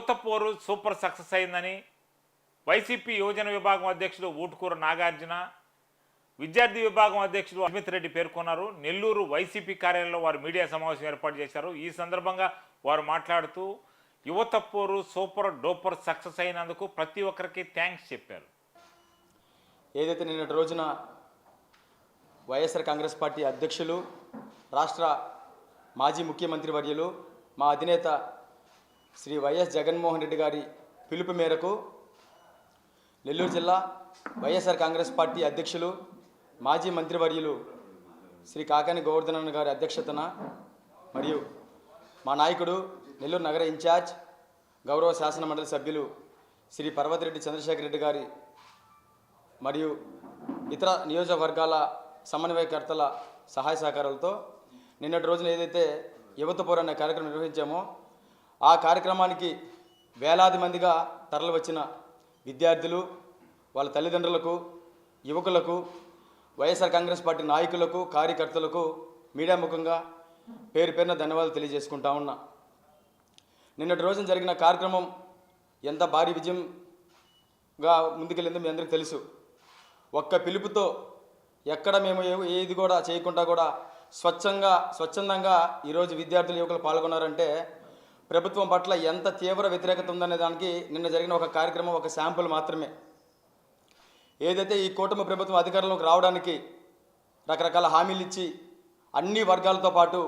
యువత పోరు super success అయిందని వైసీపీ యువజన విభాగం అధ్యక్షుడు ఊటుకూర నాగార్జున, విద్యార్థి విభాగం అధ్యక్షుడు అమిత్ రెడ్డి పేర్కొన్నారు. నెల్లూరు వైసీపీ కార్యాలయంలో వారు మీడియా సమావేశం ఏర్పాటు చేశారు. ఈ సందర్భంగా వారు మాట్లాడుతూ యువత పోరు సూపర్ డూపర్ సక్సెస్ అయినందుకు ప్రతి ఒక్కరికి థ్యాంక్స్ చెప్పారు. ఏదైతే నిన్నటి రోజున వైఎస్ఆర్ కాంగ్రెస్ పార్టీ అధ్యక్షులు, రాష్ట్ర మాజీ ముఖ్యమంత్రి వర్యులు, మా అధినేత శ్రీ వైఎస్ జగన్మోహన్ రెడ్డి గారి పిలుపు మేరకు నెల్లూరు జిల్లా వైఎస్ఆర్ కాంగ్రెస్ పార్టీ అధ్యక్షులు, మాజీ మంత్రివర్యులు శ్రీ కాకాని గోవర్ధనన్ గారి అధ్యక్షతన మరియు మా నాయకుడు నెల్లూరు నగర ఇన్ఛార్జ్ గౌరవ శాసన మండలి సభ్యులు శ్రీ పర్వతిరెడ్డి చంద్రశేఖర్ రెడ్డి గారి మరియు ఇతర నియోజకవర్గాల సమన్వయకర్తల సహాయ సహకారాలతో నిన్నటి రోజున ఏదైతే యువత పోరు అనే కార్యక్రమం నిర్వహించామో ఆ కార్యక్రమానికి వేలాది మందిగా తరలివచ్చిన విద్యార్థులు, వాళ్ళ తల్లిదండ్రులకు, యువకులకు, వైఎస్ఆర్ కాంగ్రెస్ పార్టీ నాయకులకు, కార్యకర్తలకు మీడియా ముఖంగా పేరు పేరున ధన్యవాదాలు తెలియజేసుకుంటా ఉన్నా. నిన్నటి రోజున జరిగిన కార్యక్రమం ఎంత భారీ విజయంగా ముందుకెళ్ళిందో మీ అందరికీ తెలుసు. ఒక్క పిలుపుతో ఎక్కడ మేము ఏది కూడా చేయకుండా కూడా స్వచ్ఛందంగా ఈరోజు విద్యార్థులు, యువకులు పాల్గొన్నారంటే ప్రభుత్వం పట్ల ఎంత తీవ్ర వ్యతిరేకత ఉందనే దానికి నిన్న జరిగిన ఒక కార్యక్రమం ఒక శాంపుల్ మాత్రమే. ఏదైతే ఈ కూటమి ప్రభుత్వం అధికారంలోకి రావడానికి రకరకాల హామీలు ఇచ్చి అన్ని వర్గాలతో పాటు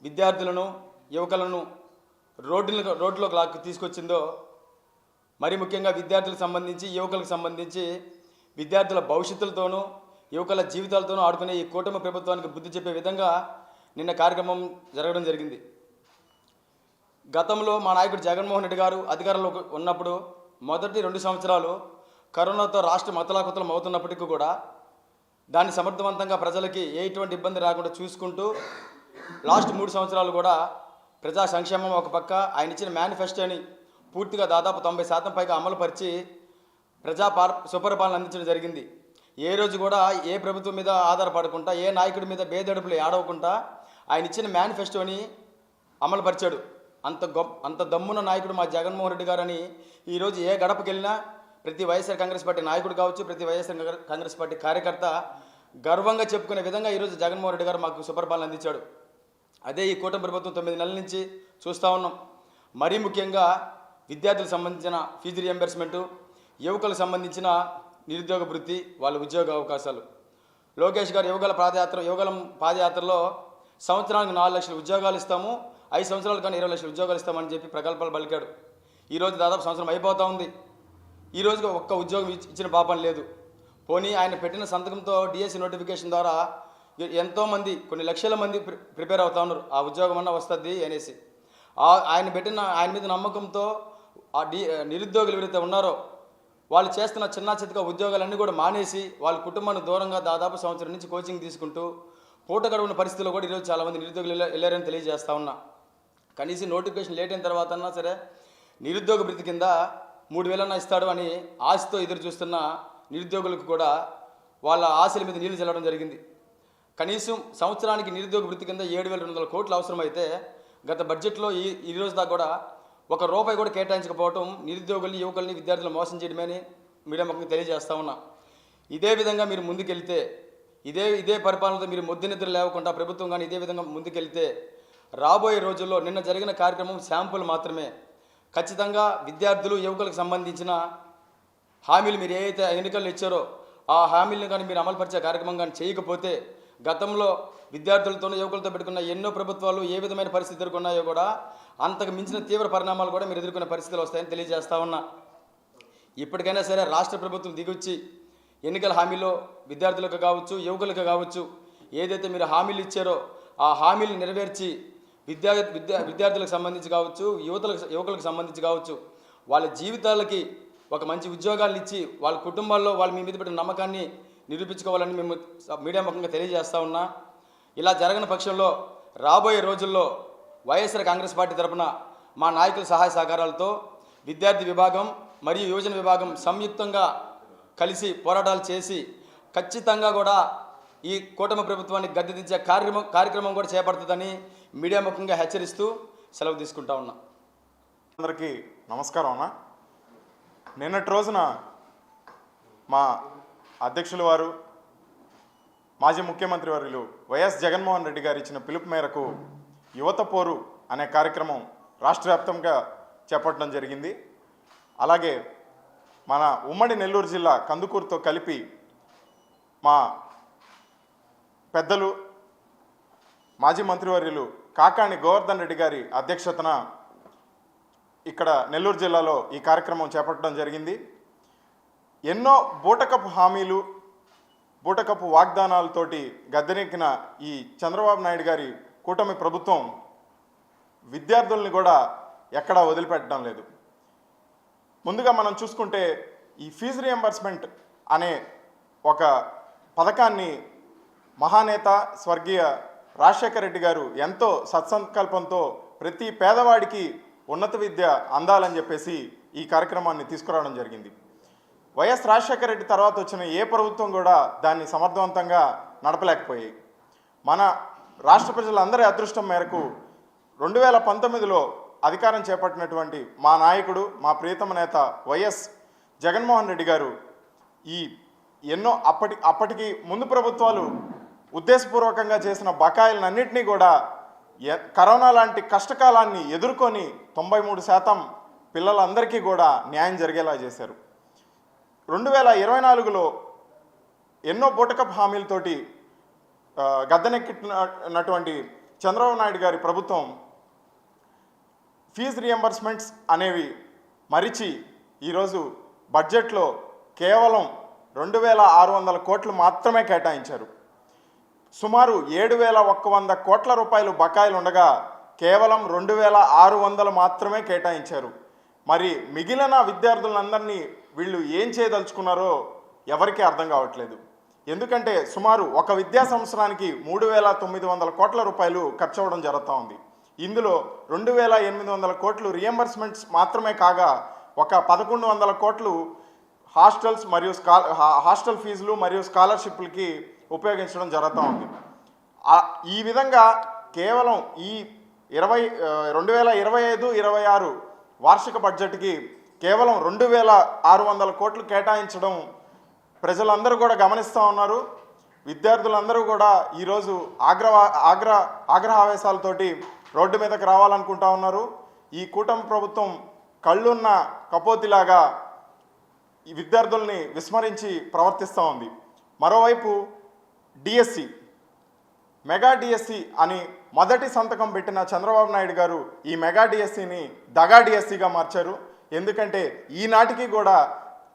విద్యార్థులను, యువకులను రోడ్లోకి లాక్కి తీసుకొచ్చిందో, మరి ముఖ్యంగా విద్యార్థులకు సంబంధించి, యువకులకు సంబంధించి విద్యార్థుల భవిష్యత్తులతోనూ యువకుల జీవితాలతోనూ ఆడుకునే ఈ కూటమి ప్రభుత్వానికి బుద్ధి చెప్పే విధంగా నిన్న కార్యక్రమం జరగడం జరిగింది. గతంలో మా నాయకుడు జగన్మోహన్ రెడ్డి గారు అధికారంలో ఉన్నప్పుడు మొదటి 2 సంవత్సరాలు కరోనాతో రాష్ట్రం అతలాకుతలం అవుతున్నప్పటికీ కూడా దాన్ని సమర్థవంతంగా ప్రజలకి ఎటువంటి ఇబ్బంది రాకుండా చూసుకుంటూ లాస్ట్ 3 సంవత్సరాలు కూడా ప్రజా సంక్షేమం ఒక పక్క, ఆయన ఇచ్చిన మేనిఫెస్టోని పూర్తిగా దాదాపు 90% పైగా అమలుపరిచి సుపరిపాలన అందించడం జరిగింది. ఏ రోజు కూడా ఏ ప్రభుత్వం మీద ఆధారపడకుండా, ఏ నాయకుడి మీద బేదడుపులు ఏడవకుండా ఆయన ఇచ్చిన మేనిఫెస్టోని అమలుపరిచాడు. అంత దమ్మున్న నాయకుడు మా జగన్మోహన్ రెడ్డి గారని ఈరోజు ఏ గడపకి వెళ్ళినా ప్రతి వైఎస్ఆర్ కాంగ్రెస్ పార్టీ నాయకుడు కావచ్చు, ప్రతి వైఎస్ఆర్ కాంగ్రెస్ పార్టీ కార్యకర్త గర్వంగా చెప్పుకునే విధంగా ఈరోజు జగన్మోహన్ రెడ్డి గారు మాకు సుపరిపాలన అందించాడు. అదే ఈ కూటమి ప్రభుత్వం 9 నెలల నుంచి చూస్తూ ఉన్నాం. మరీ ముఖ్యంగా విద్యార్థులకు సంబంధించిన ఫీజు రియంబర్స్మెంటు, యువకులకు సంబంధించిన నిరుద్యోగ వృత్తి, వాళ్ళ ఉద్యోగ అవకాశాలు. లోకేష్ గారు యువగలం పాదయాత్రలో సంవత్సరానికి 4 లక్షల ఉద్యోగాలు ఇస్తాము, 5 సంవత్సరాలు కానీ 20 లక్షల ఉద్యోగాలు ఇస్తామని చెప్పి ప్రకల్పాలు పలికాడు. ఈరోజు దాదాపు సంవత్సరం అయిపోతూ ఉంది. ఈరోజుకి ఒక్క ఉద్యోగం ఇచ్చిన పాపం లేదు. పోనీ ఆయన పెట్టిన సంతకంతో డిఎస్సి నోటిఫికేషన్ ద్వారా ఎంతోమంది, కొన్ని లక్షల మంది ప్రిపేర్ అవుతా ఉన్నారు, ఆ ఉద్యోగం అన్నా వస్తుంది అనేసి. ఆయన మీద నమ్మకంతో ఆ నిరుద్యోగులు ఎవరైతే ఉన్నారో వాళ్ళు చేస్తున్న చిన్న చితక ఉద్యోగాలన్నీ కూడా మానేసి వాళ్ళ కుటుంబానికి దూరంగా దాదాపు సంవత్సరం నుంచి కోచింగ్ తీసుకుంటూ పూట గడువున పరిస్థితుల్లో కూడా ఈరోజు చాలామంది నిరుద్యోగులు వెళ్ళారని తెలియజేస్తా ఉన్నా. కనీసం నోటిఫికేషన్ లేట్ అయిన తర్వాత అన్నా సరే నిరుద్యోగ భృతి కింద 3,000 ఇస్తాడు అని ఆశతో ఎదురు చూస్తున్న నిరుద్యోగులకు కూడా వాళ్ళ ఆశల మీద నీళ్లు చల్లడం జరిగింది. కనీసం సంవత్సరానికి నిరుద్యోగ వృత్తి కింద 7,200 కోట్లు అవసరమైతే గత బడ్జెట్లో ఈ రోజు దాకా కూడా ₹1 కూడా కేటాయించకపోవడం నిరుద్యోగుల్ని, యువకుల్ని, విద్యార్థులు మోసం చేయడమని మీడియా ముఖంగా తెలియజేస్తా ఉన్నా. ఇదే విధంగా మీరు ముందుకెళ్తే, ఇదే పరిపాలనతో మీరు నిద్ర లేకుండా ప్రభుత్వం కానీ ఇదే విధంగా ముందుకెళ్తే రాబోయే రోజుల్లో నిన్న జరిగిన కార్యక్రమం శాంపుల్ మాత్రమే. ఖచ్చితంగా విద్యార్థులు, యువకులకు సంబంధించిన హామీలు మీరు ఏదైతే ఎన్నికల్లో ఇచ్చారో ఆ హామీలను కానీ మీరు అమలుపరిచే కార్యక్రమం కానీ చేయకపోతే గతంలో విద్యార్థులతోనూ, యువకులతో పెట్టుకున్న ఎన్నో ప్రభుత్వాలు ఏ విధమైన పరిస్థితి ఎదుర్కొన్నాయో కూడా అంతకు మించిన తీవ్ర పరిణామాలు కూడా మీరు ఎదుర్కొనే పరిస్థితులు వస్తాయని తెలియజేస్తా ఉన్నా. ఇప్పటికైనా సరే రాష్ట్ర ప్రభుత్వం దిగొచ్చి ఎన్నికల హామీలో విద్యార్థులకు కావచ్చు, యువకులకు కావచ్చు ఏదైతే మీరు హామీలు ఇచ్చారో ఆ హామీలు నెరవేర్చి విద్యార్థులకు సంబంధించి కావచ్చు, యువకులకు సంబంధించి కావచ్చు వాళ్ళ జీవితాలకి ఒక మంచి ఉద్యోగాలు ఇచ్చి వాళ్ళ కుటుంబాల్లో వాళ్ళు మీ మీద పెట్టిన నమ్మకాన్ని నిరూపించుకోవాలని మేము మీడియా ముఖంగా తెలియజేస్తా ఉన్నా. ఇలా జరగని పక్షంలో రాబోయే రోజుల్లో వైఎస్ఆర్ కాంగ్రెస్ పార్టీ తరఫున మా నాయకుల సహాయ సహకారాలతో విద్యార్థి విభాగం మరియు యువజన విభాగం సంయుక్తంగా కలిసి పోరాటాలు చేసి ఖచ్చితంగా కూడా ఈ కూటమి ప్రభుత్వాన్ని గద్దెదించే కార్యక్రమం కూడా చేపడుతుందని మీడియా ముఖంగా హెచ్చరిస్తూ సెలవు తీసుకుంటా ఉన్నా. అందరికీ నమస్కారం అన్న. నిన్నటి రోజున మా అధ్యక్షుల వారు మాజీ ముఖ్యమంత్రి వర్యులు వైఎస్ జగన్మోహన్ రెడ్డి గారు ఇచ్చిన పిలుపు మేరకు యువత పోరు అనే కార్యక్రమం రాష్ట్ర వ్యాప్తంగా చేపట్టడం జరిగింది. అలాగే మన ఉమ్మడి నెల్లూరు జిల్లా కందుకూరుతో కలిపి మా పెద్దలు మాజీ మంత్రివర్యులు కాకాణి గోవర్ధన్ రెడ్డి గారి అధ్యక్షతన ఇక్కడ నెల్లూరు జిల్లాలో ఈ కార్యక్రమం చేపట్టడం జరిగింది. ఎన్నో బూటకపు హామీలు, బూటకపు వాగ్దానాలతోటి గద్దెనెక్కిన ఈ చంద్రబాబు నాయుడు గారి కూటమి ప్రభుత్వం విద్యార్థుల్ని కూడా ఎక్కడా వదిలిపెట్టడం లేదు. ముందుగా మనం చూసుకుంటే ఈ ఫీజు రియంబర్స్మెంట్ అనే ఒక పథకాన్ని మహానేత స్వర్గీయ రాజశేఖర రెడ్డి గారు ఎంతో సత్సంకల్పంతో ప్రతి పేదవాడికి ఉన్నత విద్య అందాలని చెప్పేసి ఈ కార్యక్రమాన్ని తీసుకురావడం జరిగింది. వైఎస్ రాజశేఖర రెడ్డి తర్వాత వచ్చిన ఏ ప్రభుత్వం కూడా దాన్ని సమర్థవంతంగా నడపలేకపోయాయి. మన రాష్ట్ర ప్రజలందరి అదృష్టం మేరకు 2019లో అధికారం చేపట్టినటువంటి మా నాయకుడు, మా ప్రియతమ నేత వైఎస్ జగన్మోహన్ రెడ్డి గారు ఈ ఎన్నో అప్పటికి ముందు ప్రభుత్వాలు ఉద్దేశపూర్వకంగా చేసిన బకాయిలన్నింటినీ కూడా కరోనా లాంటి కష్టకాలాన్ని ఎదుర్కొని 93% పిల్లలందరికీ కూడా న్యాయం జరిగేలా చేశారు. 2024లో ఎన్నో బూటకపు హామీలతోటి గద్దెనెక్కినటువంటి చంద్రబాబు నాయుడు గారి ప్రభుత్వం ఫీజు రియంబర్స్మెంట్స్ అనేవి మరిచి ఈరోజు బడ్జెట్లో కేవలం 2600 కోట్లు మాత్రమే కేటాయించారు. సుమారు 7100 కోట్ల రూపాయలు బకాయిలు ఉండగా కేవలం 2600 మాత్రమే కేటాయించారు. మరి మిగిలిన విద్యార్థులందరినీ వీళ్ళు ఏం చేయదలుచుకున్నారో ఎవరికీ అర్థం కావట్లేదు. ఎందుకంటే సుమారు ఒక విద్యా సంవత్సరానికి 3900 కోట్ల రూపాయలు ఖర్చు అవ్వడం జరుగుతూ ఉంది. ఇందులో 2800 కోట్లు రియంబర్స్మెంట్స్ మాత్రమే కాగా ఒక 1100 కోట్లు హాస్టల్స్ మరియు హాస్టల్ ఫీజులు మరియు స్కాలర్షిప్లకి ఉపయోగించడం జరుగుతూ ఉంది. ఈ విధంగా కేవలం ఈ 2025-26 వార్షిక బడ్జెట్కి కేవలం 2600 కోట్లు కేటాయించడం ప్రజలందరూ కూడా గమనిస్తూ ఉన్నారు. విద్యార్థులందరూ కూడా ఈరోజు ఆగ్రహావేశాలతోటి రోడ్డు మీదకి రావాలనుకుంటా ఉన్నారు. ఈ కూటమి ప్రభుత్వం కళ్ళున్న కపోతిలాగా ఈ విద్యార్థుల్ని విస్మరించి ప్రవర్తిస్తూ ఉంది. మరోవైపు డిఎస్సి, మెగా డిఎస్సి అని మొదటి సంతకం పెట్టిన చంద్రబాబు నాయుడు గారు ఈ మెగా డిఎస్సిని దగా డిఎస్సిగా మార్చారు. ఎందుకంటే ఈనాటికి కూడా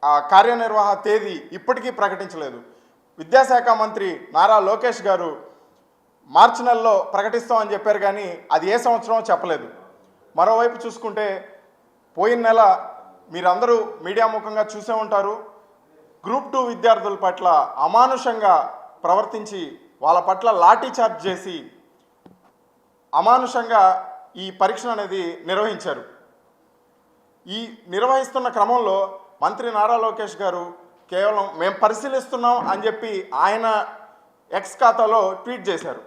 ఆ కార్యనిర్వాహ తేదీ ఇప్పటికీ ప్రకటించలేదు. విద్యాశాఖ మంత్రి నారా లోకేష్ గారు మార్చి నెలలో ప్రకటిస్తామని చెప్పారు, కానీ అది ఏ సంవత్సరమో చెప్పలేదు. మరోవైపు చూసుకుంటే పోయిన నెల మీరందరూ మీడియా ముఖంగా చూసే ఉంటారు, గ్రూప్ 2 విద్యార్థుల పట్ల అమానుషంగా ప్రవర్తించి వాళ్ళ పట్ల లాఠీ చార్జ్ చేసి అమానుషంగా ఈ పరీక్ష అనేది నిర్వహించారు. ఈ నిర్వహిస్తున్న క్రమంలో మంత్రి నారా లోకేష్ గారు కేవలం మేము పరిశీలిస్తున్నాం అని చెప్పి ఆయన ఎక్స్ ఖాతాలో ట్వీట్ చేశారు.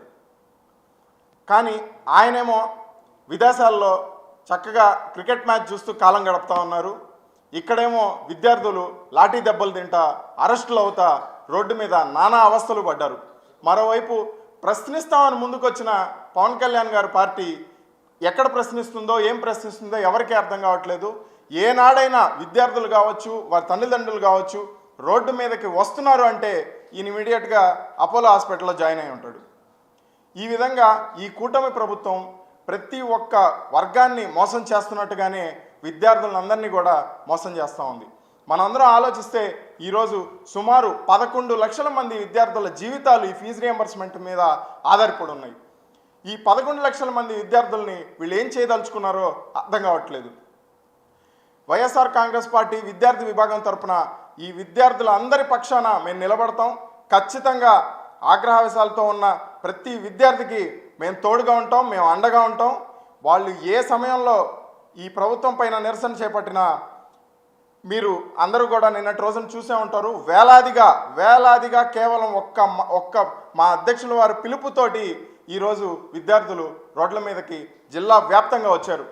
కానీ ఆయనేమో విదేశాల్లో చక్కగా క్రికెట్ మ్యాచ్ చూస్తూ కాలం గడుపుతూ ఉన్నారు. ఇక్కడేమో విద్యార్థులు లాఠీ దెబ్బలు తింటా, అరెస్టులు అవుతా రోడ్డు మీద నానా అవస్థలు పడ్డారు. మరోవైపు ప్రశ్నిస్తామని ముందుకొచ్చిన పవన్ కళ్యాణ్ గారి పార్టీ ఎక్కడ ప్రశ్నిస్తుందో, ఏం ప్రశ్నిస్తుందో ఎవరికీ అర్థం కావట్లేదు. ఏనాడైనా విద్యార్థులు కావచ్చు, వారి తల్లిదండ్రులు కావచ్చు రోడ్డు మీదకి వస్తున్నారు అంటే ఈయన ఇమీడియట్గా అపోలో హాస్పిటల్లో జాయిన్ అయి ఉంటాడు. ఈ విధంగా ఈ కూటమి ప్రభుత్వం ప్రతి ఒక్క వర్గాన్ని మోసం చేస్తున్నట్టుగానే విద్యార్థులందరినీ కూడా మోసం చేస్తూ ఉంది. మనందరం ఆలోచిస్తే ఈరోజు సుమారు 11 లక్షల మంది విద్యార్థుల జీవితాలు ఈ ఫీజు రియంబర్స్మెంట్ మీద ఆధారపడి ఉన్నాయి. ఈ 11 లక్షల మంది విద్యార్థుల్ని వీళ్ళు ఏం చేయదలుచుకున్నారో అర్థం కావట్లేదు. వైఎస్ఆర్ కాంగ్రెస్ పార్టీ విద్యార్థి విభాగం తరపున ఈ విద్యార్థులందరి పక్షాన మేము నిలబడతాం. ఖచ్చితంగా ఆగ్రహావేశాలతో ఉన్న ప్రతి విద్యార్థికి మేము తోడుగా ఉంటాం, మేము అండగా ఉంటాం. వాళ్ళు ఏ సమయంలో ఈ ప్రభుత్వం పైన నిరసన చేపట్టినా మీరు అందరూ కూడా నిన్నటి రోజున చూసే ఉంటారు. వేలాదిగా కేవలం ఒక్క మా అధ్యక్షుల వారి పిలుపుతోటి ఈరోజు విద్యార్థులు రోడ్ల మీదకి జిల్లా వ్యాప్తంగా వచ్చారు.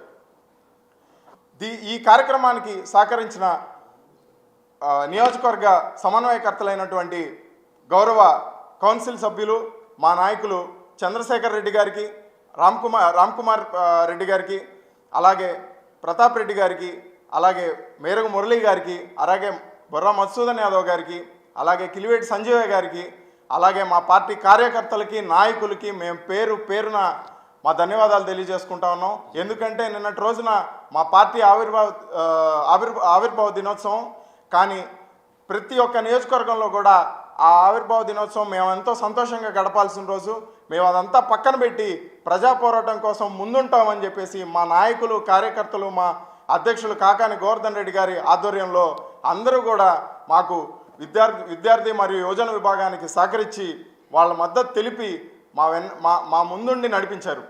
ఈ కార్యక్రమానికి సహకరించిన నియోజకవర్గ సమన్వయకర్తలైనటువంటి గౌరవ కౌన్సిల్ సభ్యులు మా నాయకులు చంద్రశేఖర్ రెడ్డి గారికి, రామ్ కుమార్ రెడ్డి గారికి, అలాగే ప్రతాప్ రెడ్డి గారికి, అలాగే మేరగు మురళి గారికి, అలాగే బొర్రా మధుసూదన్ యాదవ్ గారికి, అలాగే కిలివేటి సంజీవ గారికి, అలాగే మా పార్టీ కార్యకర్తలకి, నాయకులకి మేము పేరున మా ధన్యవాదాలు తెలియజేసుకుంటా ఉన్నాం. ఎందుకంటే నిన్నటి రోజున మా పార్టీ ఆవిర్భావ దినోత్సవం, కానీ ప్రతి ఒక్క నియోజకవర్గంలో కూడా ఆ ఆవిర్భావ దినోత్సవం మేము ఎంతో సంతోషంగా గడపాల్సిన రోజు. మేము అదంతా పక్కన పెట్టి ప్రజా పోరాటం కోసం ముందుంటామని చెప్పేసి మా నాయకులు, కార్యకర్తలు, మా అధ్యక్షులు కాకాని గోవర్ధన్ రెడ్డి గారి ఆధ్వర్యంలో అందరూ కూడా మాకు విద్యార్థి మరియు యువజన విభాగానికి సహకరించి వాళ్ళ మద్దతు తెలిపి మా ముందుండి నడిపించారు.